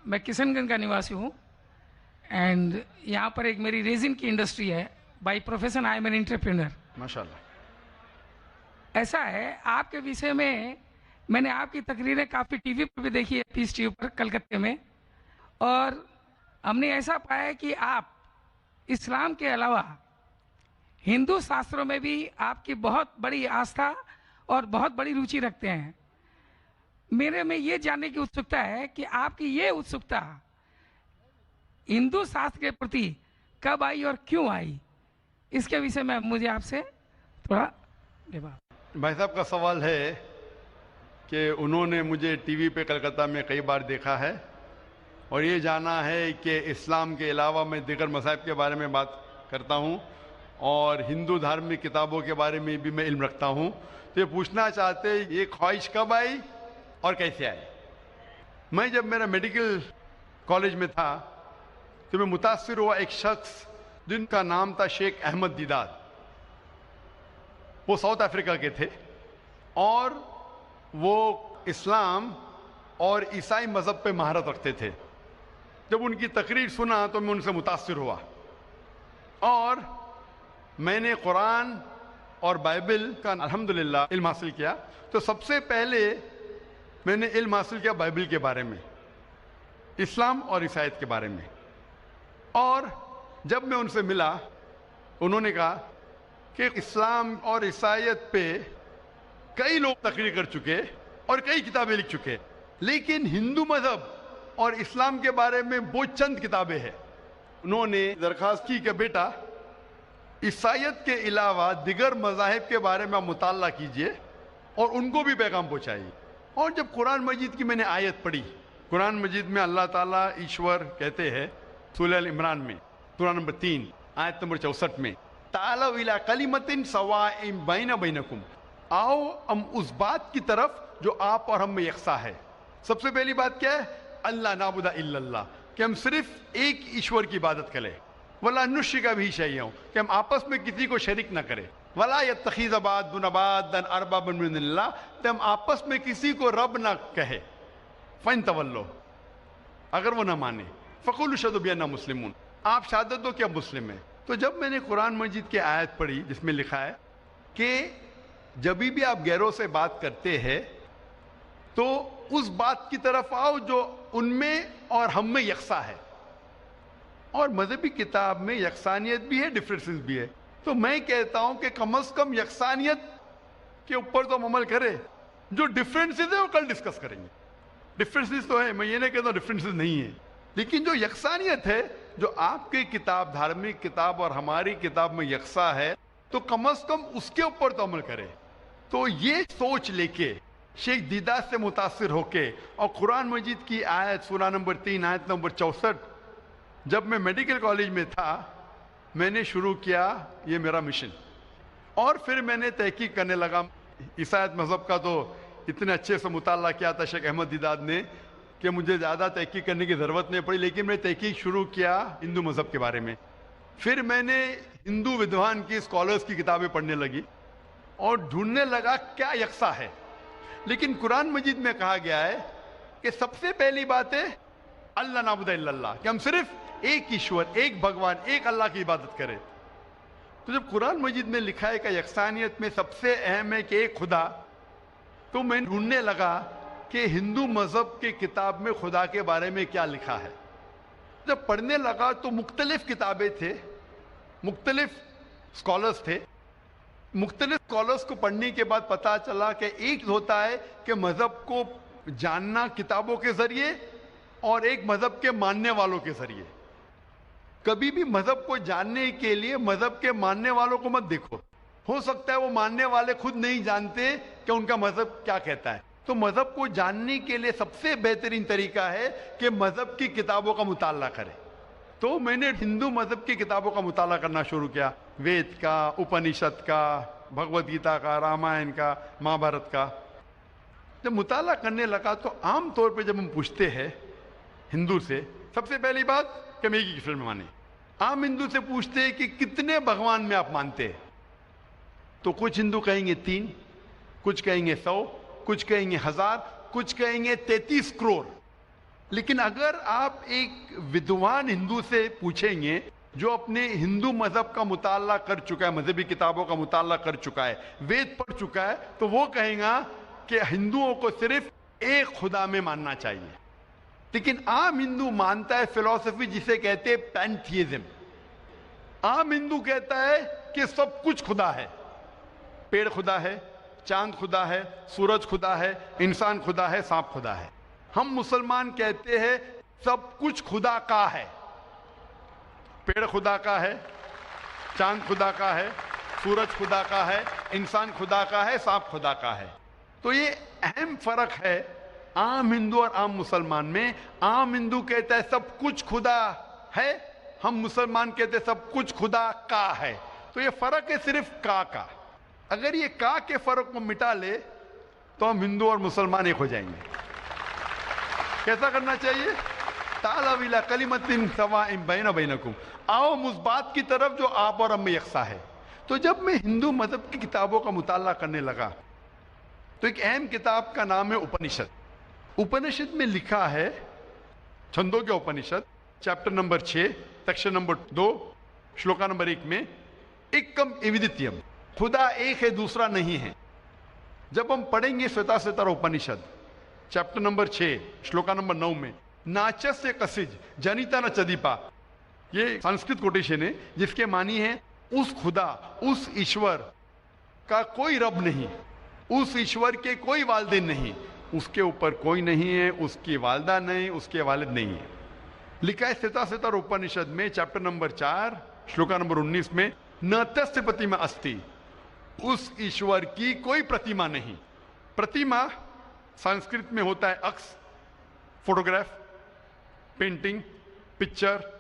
मैं किशनगंज का निवासी हूँ एंड यहाँ पर एक मेरी रेजिन की इंडस्ट्री है। By profession I am an entrepreneur. माशाल्लाह। ऐसा है, आपके विषय में मैंने आपकी तकरीरें काफ़ी टीवी पर भी देखी है, पीस टीवी पर कलकत्ते में, और हमने ऐसा पाया है कि आप इस्लाम के अलावा हिंदू शास्त्रों में भी आपकी बहुत बड़ी आस्था और बहुत बड़ी रुचि रखते हैं। मेरे में ये जानने की उत्सुकता है कि आपकी ये उत्सुकता हिंदू शास्त्र के प्रति कब आई और क्यों आई, इसके विषय में मुझे आपसे थोड़ा जवाब। भाई साहब का सवाल है कि उन्होंने मुझे टीवी पे कलकत्ता में कई बार देखा है और ये जाना है कि इस्लाम के अलावा मैं दीगर मज़ाहिब के बारे में बात करता हूँ और हिंदू धार्मिक किताबों के बारे में भी मैं इल्म रखता हूँ। तो ये पूछना चाहते ये ख्वाहिश कब आई और कैसे आई। मैं जब मेरा मेडिकल कॉलेज में था तो मैं मुतासिर हुआ एक शख्स जिनका नाम था शेख अहमद दीदाद। वो साउथ अफ्रीका के थे और वो इस्लाम और ईसाई मज़हब पे महारत रखते थे। जब उनकी तकरीर सुना तो मैं उनसे मुतासिर हुआ और मैंने कुरान और बाइबल का अल्हम्दुलिल्लाह इल्म हासिल किया। तो सबसे पहले मैंने इल्म हासिल किया बाइबल के बारे में, इस्लाम और ईसाईयत के बारे में। और जब मैं उनसे मिला उन्होंने कहा कि इस्लाम और ईसाईयत पे कई लोग तकरीर कर चुके और कई किताबें लिख चुके, लेकिन हिंदू मज़हब और इस्लाम के बारे में वो चंद किताबें हैं। उन्होंने दरख्वास्त की कि बेटा ईसाईयत के अलावा दिगर मज़ाहिब के बारे में आप मुताला कीजिए और उनको भी पैगाम पहुँचाइए। और जब कुरान मजीद की मैंने आयत पढ़ी, कुरान मजीद में अल्लाह ताला ईश्वर कहते हैं सूरह अल इमरान में सूरह नंबर 3 आयत नंबर 64 में, तालौ इला कलिमतिन सवाइम बैना बैनकुम, आओ हम उस बात की तरफ जो आप और हम में यकसा है। सबसे पहली बात क्या है? अल्लाह नाबुदा इल्लल्लाह, कि हम सिर्फ एक ईश्वर की इबादत करें। वला नुश्रिका भी शैय्यन, कि हम आपस में किसी को शरीक न करें। वला यत्तखिज़ बादुना बादन अरबाबन मिनल्लाह, कि हम आपस में किसी को रब ना कहे। फ़इन तवल्लो, अगर वो ना माने, फ़क़ूलू शहदू बिअन्ना मुस्लिमून, आप शहादत दो कि आप मुस्लिम हैं। तो जब मैंने कुरान मजीद की आयत पढ़ी जिसमें लिखा है कि जब भी आप गैरों से बात करते हैं तो उस बात की तरफ आओ जो उनमें और हम में यकसा है, और मजहबी किताब में यकसानियत भी है, डिफरेंसेस भी है। तो मैं कहता हूं कि कम से कम यकसानियत के ऊपर तो हम अमल करें, जो डिफरेंसेस है वो कल डिस्कस करेंगे। डिफरेंसेस तो है, मैं ये नहीं कहता डिफरेंसेस नहीं है, लेकिन जो यकसानियत है, जो आपकी किताब धार्मिक किताब और हमारी किताब में यकसा है, तो कम से कम उसके ऊपर तो अमल करें। तो ये सोच लेके शेख दीदार से मुतासिर होके और कुरान मजीद की आयत सूरह नंबर 3 आयत नंबर 64, जब मैं मेडिकल कॉलेज में था मैंने शुरू किया ये मेरा मिशन। और फिर मैंने तहकीक करने लगा। ईसाईयत मज़हब का तो इतने अच्छे से मुताला किया था शेख अहमद दीदाद ने कि मुझे ज़्यादा तहकीक करने की ज़रूरत नहीं पड़ी, लेकिन मैं तहकीक शुरू किया हिंदू मज़हब के बारे में। फिर मैंने हिंदू विद्वान की स्कॉलर्स की किताबें पढ़ने लगी और ढूंढने लगा क्या यकसा है। लेकिन कुरान मजीद में कहा गया है कि सबसे पहली बात है अल्लाह नाबुदा इल्लल्लाह, कि हम सिर्फ एक ईश्वर, एक भगवान, एक अल्लाह की इबादत करें। तो जब कुरान मजीद में लिखा है कि यकसानियत में सबसे अहम है कि एक खुदा, तो मैं ढूंढने लगा कि हिंदू मज़हब के किताब में खुदा के बारे में क्या लिखा है। जब पढ़ने लगा तो मुख्तलिफ किताबें थे, मुख्तलिफ स्कॉलर्स थे। मुख्तलिफ स्कॉलर्स को पढ़ने के बाद पता चला कि एक होता है कि मज़हब को जानना किताबों के ज़रिए और एक मज़हब के मानने वालों के ज़रिए। कभी भी मज़हब को जानने के लिए मज़हब के मानने वालों को मत देखो, हो सकता है वो मानने वाले खुद नहीं जानते कि उनका मज़हब क्या कहता है। तो मज़हब को जानने के लिए सबसे बेहतरीन तरीका है कि मज़हब की किताबों का मुताला करें। तो मैंने हिंदू मज़हब की किताबों का मुताला करना शुरू किया, वेद का, उपनिषद का, भगवद गीता का, रामायण का, महाभारत का। जब मुताला करने लगा तो आम तौर पे जब हम पूछते हैं हिंदू से, सबसे पहली बात कि हम एक ही ईश्वर में माने। आम हिंदू से पूछते हैं कि कितने भगवान में आप मानते हैं, तो कुछ हिंदू कहेंगे 3, कुछ कहेंगे 100, कुछ कहेंगे 1000, कुछ कहेंगे 33 करोड़। लेकिन अगर आप एक विद्वान हिंदू से पूछेंगे जो अपने हिंदू मजहब का मुताला कर चुका है, मजहबी किताबों का मुताला कर चुका है, वेद पढ़ चुका है, तो वो कहेगा कि हिंदुओं को सिर्फ एक खुदा में मानना चाहिए। लेकिन आम हिंदू मानता है फिलॉसफी जिसे कहते हैं पैंथियज्म। आम हिंदू कहता है कि सब कुछ खुदा है, पेड़ खुदा है, चांद खुदा है, सूरज खुदा है, इंसान खुदा है, सांप खुदा है। हम मुसलमान कहते हैं सब कुछ खुदा का है, पेड़ खुदा का है, चांद खुदा का है, सूरज खुदा का है, इंसान खुदा का है, सांप खुदा का है। तो ये अहम फर्क है आम हिंदू और आम मुसलमान में। आम हिंदू कहता है सब कुछ खुदा है, हम मुसलमान कहते हैं सब कुछ खुदा का है। तो ये फर्क है सिर्फ का। अगर ये का के फर्क को मिटा ले तो हम हिंदू और मुसलमान एक हो जाएंगे। कैसा करना चाहिए? तालाविला कलिमतिन सवाइन बैना बैनकुम, आओ उस बात की तरफ जो आप और हम में यकसा है। तो जब मैं हिंदू मजहब की किताबों का मुताला करने लगा तो एक अहम किताब का नाम है उपनिषद। उपनिषद में लिखा है, Chandogya Upanishad, chapter number 6, section number 2, shloka number 1 में, एकम एविदित्यम, खुदा एक है, दूसरा नहीं है। जब हम पढ़ेंगे श्वेताश्वेतर उपनिषद चैप्टर नंबर 6 श्लोका नंबर 9 में, नाचस्य कसिज जनिता न चदीपा, ये संस्कृत कोटेशन है जिसके मानी है उस खुदा, उस ईश्वर का कोई रब नहीं, उस ईश्वर के कोई वालिदैन नहीं, उसके ऊपर कोई नहीं है, उसकी वालदा नहीं, उसके वालिद नहीं है। लिखा है श्वेताश्वेतर उपनिषद में चैप्टर नंबर 4 श्लोका नंबर 19 में, न तस्य प्रतिमा अस्ति, उस ईश्वर की कोई प्रतिमा नहीं। प्रतिमा संस्कृत में होता है अक्स, photograph, painting, picture,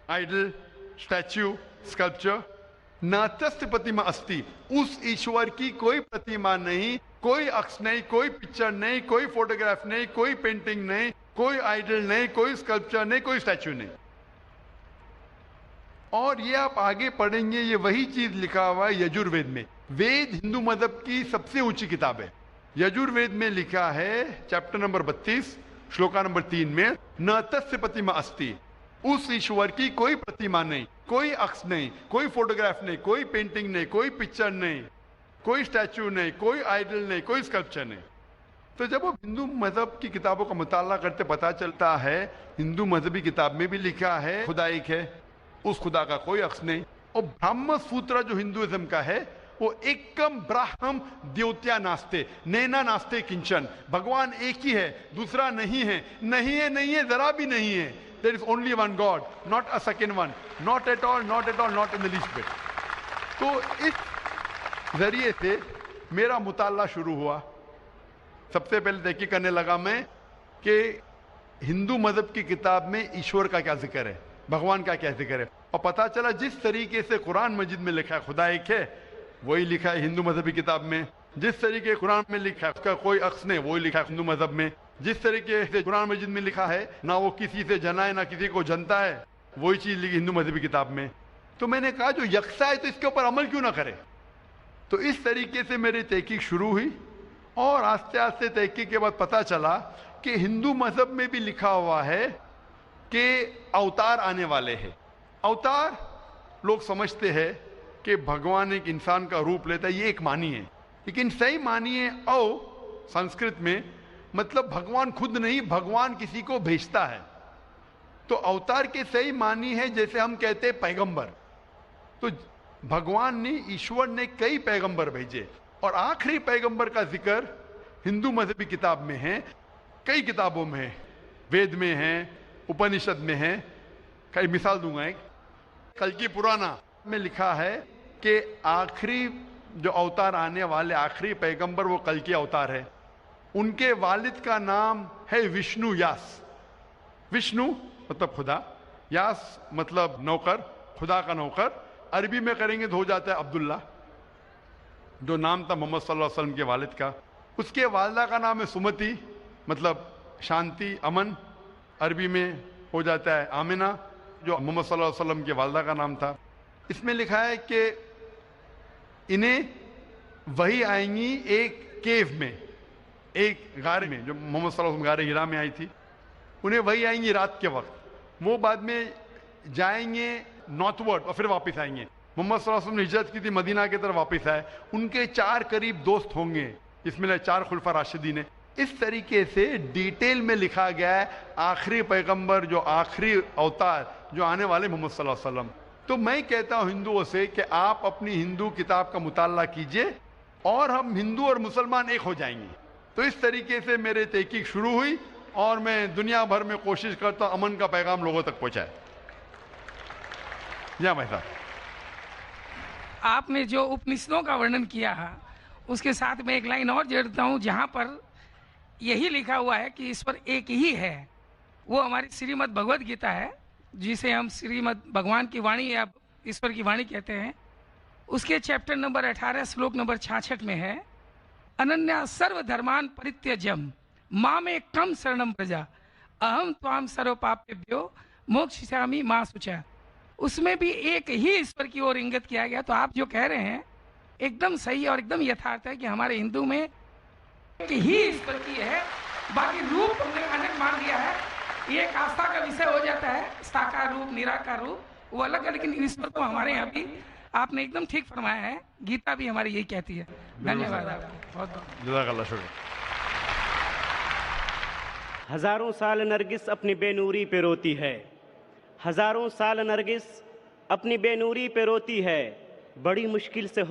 idol, statue, sculpture. नातस्य प्रतिमा अस्ति, उस ईश्वर की कोई प्रतिमा नहीं, कोई अक्स नहीं, कोई पिक्चर नहीं, कोई फोटोग्राफ नहीं, कोई पेंटिंग नहीं, कोई आइडल नहीं, कोई स्कल्पचर नहीं, कोई स्टैच्यू नहीं। और ये आप आगे पढ़ेंगे, ये वही चीज लिखा हुआ है यजुर्वेद में। वेद हिंदू मजहब की सबसे ऊंची किताब है। यजुर्वेद में लिखा है चैप्टर नंबर 32 श्लोका नंबर 3 में, न तस्य प्रतिमा अस्ति, उस ईश्वर की कोई प्रतिमा नहीं, कोई अक्स नहीं, कोई फोटोग्राफ नहीं, कोई पेंटिंग नहीं, कोई पिक्चर नहीं, कोई स्टैच्यू नहीं, कोई आइडल नहीं, कोई स्कल्पचर नहीं। तो जब आप हिंदू मजहब की किताबों का मुताला करते पता चलता है हिंदू मजहबी किताब में भी लिखा है खुदा एक है, उस खुदा का कोई अक्स नहीं। और ब्राह्म सूत्र जो हिंदुइज्म का है वो एकम ब्राह्म द्योत्या नास्ते नैना नास्ते किंचन, भगवान एक ही है, दूसरा नहीं है, नहीं है, नहीं है, जरा भी नहीं है। There is only one god, not a second one, not at all, not at all, not in the least bit. तो इस जरिए से मेरा मुताला शुरू हुआ। सबसे पहले तहकीक करने लगा मैं कि हिंदू मजहब की किताब में ईश्वर का क्या जिक्र है, भगवान का क्या जिक्र है। और पता चला जिस तरीके से कुरान मजिद में लिखा है खुदा एक है, वही लिखा है हिंदू मजहबी किताब में। जिस तरीके कुरान में लिखा है उसका कोई अक्स नहीं, वही लिखा है हिंदू मजहब में। जिस तरीके से कुरान मजिद में लिखा है ना वो किसी से जनाए ना किसी को जनता है, वही चीज लिखी हिंदू मजहबी किताब में। तो मैंने कहा जो यकसा है तो इसके ऊपर अमल क्यों ना करे। तो इस तरीके से मेरी तहकीक शुरू हुई और आस्ते आस्ते तहकीक के बाद पता चला कि हिंदू मजहब में भी लिखा हुआ है कि अवतार आने वाले हैं। अवतार लोग समझते हैं कि भगवान एक इंसान का रूप लेता है, ये एक मानी है, लेकिन सही मानी है संस्कृत में मतलब भगवान खुद नहीं, भगवान किसी को भेजता है। तो अवतार के सही मानी है जैसे हम कहते हैं पैगंबर। तो भगवान ने, ईश्वर ने कई पैगंबर भेजे और आखिरी पैगंबर का जिक्र हिंदू मजहबी किताब में है, कई किताबों में है, वेद में है, उपनिषद में है। कई मिसाल दूंगा। एक कल्कि पुराना में लिखा है कि आखिरी जो अवतार आने वाले आखिरी पैगंबर वो कल्कि अवतार है। उनके वालिद का नाम है विष्णु यास। विष्णु मतलब खुदा, यास मतलब नौकर, खुदा का नौकर। अरबी में करेंगे तो हो जाता है अब्दुल्ला, जो नाम था मोहम्मद सल्लल्लाहु अलैहि वसल्लम के वालिद का। उसके वालदा का नाम है सुमति, मतलब शांति, अमन। अरबी में हो जाता है आमिना, जो मोहम्मद सल्लल्लाहु अलैहि वसल्लम के वालदा का नाम था। इसमें लिखा है कि इन्हें वही आएंगी एक केव में, एक गारे में, जो मोहम्मद सल्लल्लाहु अलैहि वसल्लम गारे हिरा में आई थी। उन्हें वही आएंगी रात के वक्त, वो बाद में जाएंगे नॉर्थवर्ड और फिर वापस आएंगे। मोहम्मद सल्लल्लाहु अलैहि वसल्लम ने हिजरत की थी, मदीना की तरफ वापस आए, उनके 4 करीब दोस्त होंगे, इसमें 4 खुलफा राशिदीन है। इस तरीके से डिटेल में लिखा गया है आखिरी पैगंबर, जो आखिरी अवतार जो आने वाले मोहम्मद सल्लल्लाहु अलैहि वसल्लम। तो मैं कहता हूं हिंदुओं से कि आप अपनी हिंदू किताब का मुताला कीजिए और हम हिंदू और मुसलमान एक हो जाएंगे। तो इस तरीके से मेरे तहकीक शुरू हुई और मैं दुनिया भर में कोशिश करता हूं अमन का पैगाम लोगों तक पहुंचाए। जी भाई साहब, आपने जो उपनिषदों का वर्णन किया है उसके साथ में एक लाइन और जोड़ता हूँ, जहाँ पर यही लिखा हुआ है कि ईश्वर एक ही है। वो हमारी श्रीमद् भगवद गीता है, जिसे हम श्रीमद् भगवान की वाणी या ईश्वर की वाणी कहते हैं। उसके चैप्टर नंबर 18 श्लोक नंबर 66 में है, अनन्या सर्वधर्मान परित्यज्यम मामे कम शरणम प्रजा अहम त्वाम सर्व पापेभ्यो मोक्षयिष्यामि मा शुचा। उसमें भी एक ही ईश्वर की ओर इंगित किया गया। तो आप जो कह रहे हैं एकदम सही और एकदम यथार्थ है कि हमारे हिंदू में एक ही ईश्वर की है, बाकी रूप हमने अनेक मान लिया है। ये एक आस्था का विषय हो जाता है, साकार रूप निराकार रूप वो अलग है, लेकिन ईश्वर तो हमारे यहाँ भी आपने एकदम ठीक फरमाया है। गीता भी हमारी यही कहती है। धन्यवाद आपको बहुत बहुत। जज़ाकल्लाह शुक्र। हजारों साल नरगिस अपनी बेनूरी पे रोती है, हजारों साल नरगिस अपनी बेनूरी पे रोती है, बड़ी मुश्किल से